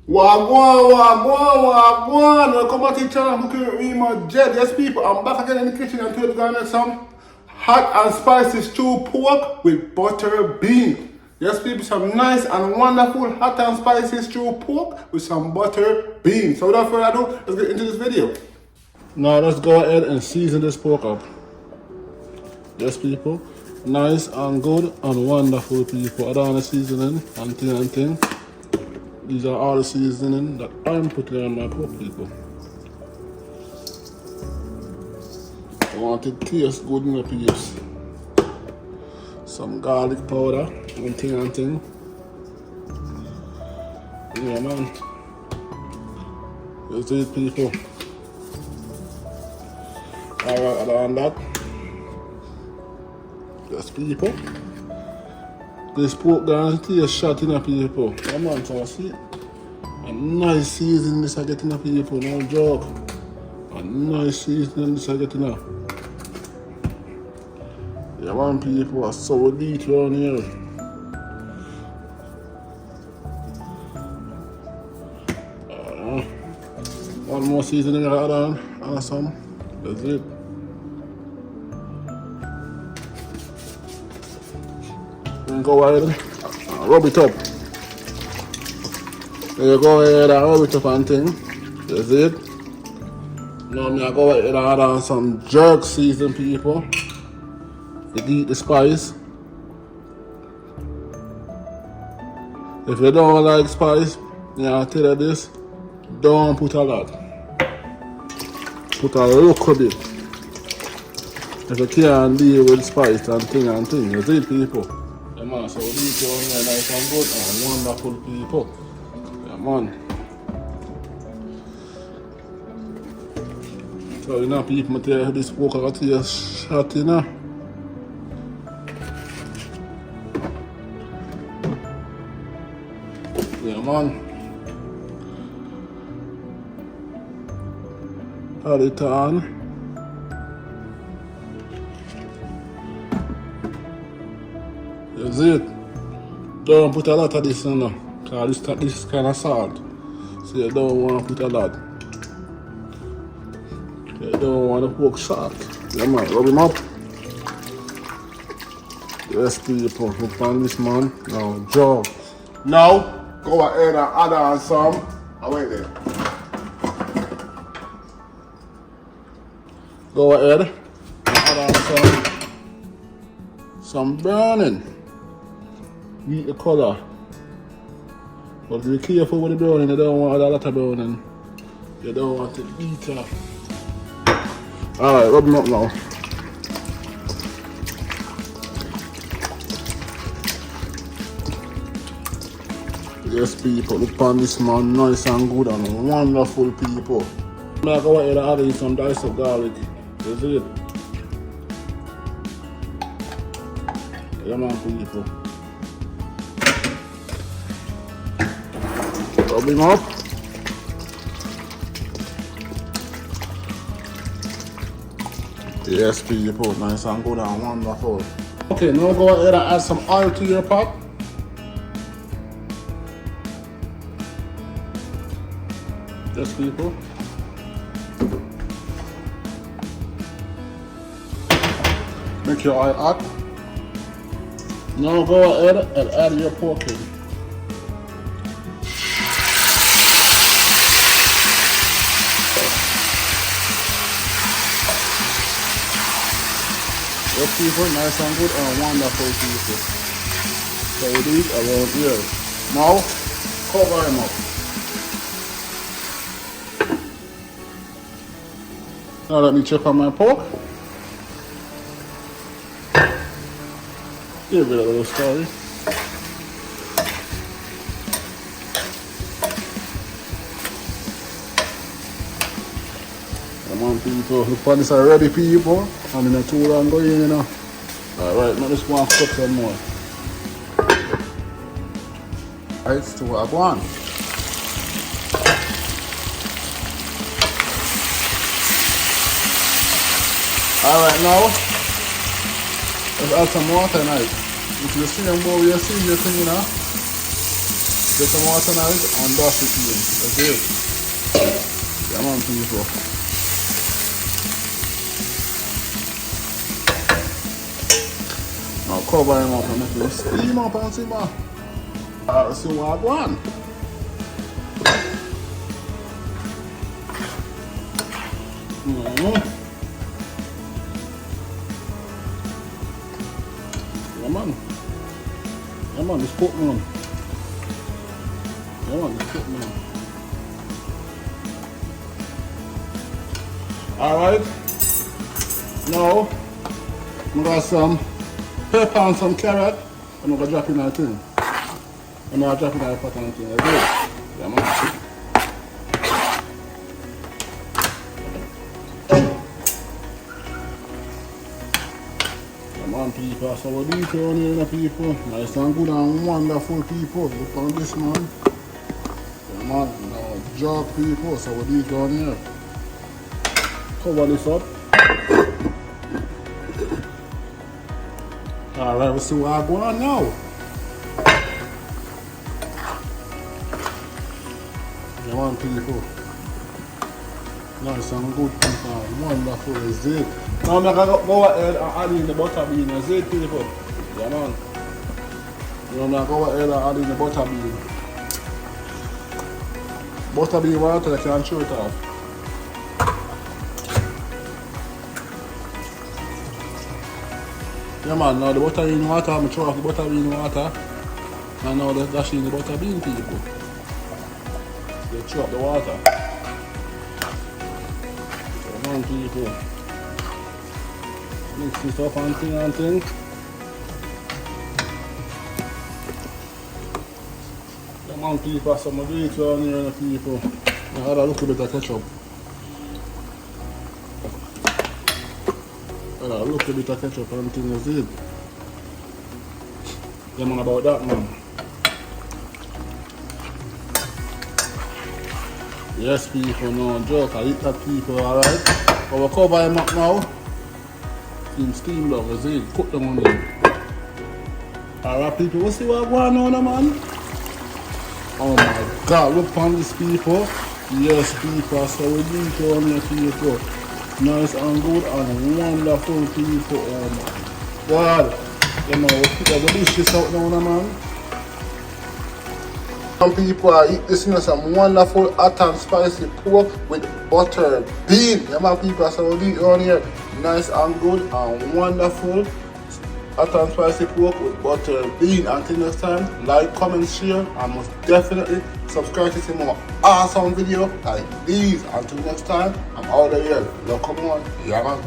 Wagwan, wagwan, wagwan. Welcome back to the channel. Cooking with me, my Jed. Yes, people, I'm back again in the kitchen and today we're gonna make some hot and spicy stew pork with butter bean. Yes, people, some nice and wonderful hot and spicy stew pork with some butter bean. So without further ado, let's get into this video. Now let's go ahead and season this pork up. Yes, people, nice and good and wonderful, people. Add on the seasoning and thing. These are all the seasoning that I'm putting on my pork, people. I want it to taste good in the piece. Some garlic powder and thing. Yeah, man. Let's do it, people. Alright, add on that. Yes, people. This pork guarantee a shot in a people. Come on, so I see a nice seasoning this I get in a people, no joke. A nice seasoning this I get in a. Yeah, man, people are so deep around here. One more seasoning I add on, and some. That's it. And go ahead and rub it up. Then you go ahead and rub it up and thing. That's it. Now I go ahead and add on some jerk season, people. To eat the spice. If you don't like spice, yeah, I tell you this, don't put a lot. Put a little bit. If you can't deal with spice and thing, that's it, people. Yeah, man, so we need to here nice and good and wonderful, people. Yeah, man. So, you know, people, tell this pork I taste shot, you know. Yeah, man. Add it on. That's it. Don't put a lot of this in there, because this is kind of salt. So you don't want to put a lot. You don't want to pork salt. Yeah, man, rub him up. Yes, people, look on this man. Now, job. Now, go ahead and add on some. Oh, wait there. Go ahead and add on some browning. Beat the color. But be careful with the browning, you don't want a lot of browning. You don't want it bitter. Alright, rub them up now. Yes, people, look on this man, nice and good and wonderful, people. I'm gonna go ahead and add in some diced of garlic. That's it. Yeah, man, people. Rub him up. Yes, people, nice and good and wonderful. Okay, now go ahead and add some oil to your pot. Yes, people. Make your oil hot. Now go ahead and add your pork in. Yes, people, nice and good and wonderful, people. So we do it around here. Now, cover him up. Now let me check on my pork. Give it a little story. Come on, people. The pan is already, people. And in a too long going, you know. Alright, now just want to cook some more. Alright, it's to what I want. Alright, now let's add some water now. If you see them more, you see the thing, you know. Get some water now and dash it in. That's it. Come on, people. Now cover him up and make him steam up and simmer. Let's see what I want. Come on, just cook man. Come on, just cook man. Alright. Now, I got some pepper and some carrot. And I'm going to drop in that thing. I'm going to drop in that pot and thing. That's it. Yeah, man. Come on, people. So what do you do here, people? Nice and good and wonderful, people. Look on this, man. Come on, now, jog, people. So what do you do here? Cover this up. Alright, let's see what I go on now. Come on, people. Nice and good, people. Wonderful, is it? Now I'm going to go ahead and add in the butter bean, is it, people? Yeah, man. I'm going to go ahead and add in the butter bean. Butter bean water, I can show it off. Yeah, man, now the butter bean water, I'm going to throw off the butter bean water. And now let's dash in the butter bean, people. They throw up the water. Come on, people. Mix this up and thing. Come on, people, some of it around here, people. Now add a little bit of ketchup. Add a little bit of ketchup and thing, is it? Yeah, man, about that, man. Yes, people, no joke. I eat that, people, alright? But we'll cover him up now. Steam love, is it? Cook them on them. Alright, people, we'll see what's going on, man. Oh my god, look on this, people. Yes, people, so we need to on here, people. Nice and good and wonderful, people. Oh my god. You know, we'll put the delicious out now, man. Some people are eat this, you know, some wonderful hot and spicy pork with butter bean. Yeah, man, people, so we'll eat on here. Nice and good and wonderful hot and spicy pork with butter bean. Until next time, like, comment, share, and most definitely subscribe to see more awesome videos like these. Until next time, I'm out of here. Love, come on. Yeah, man.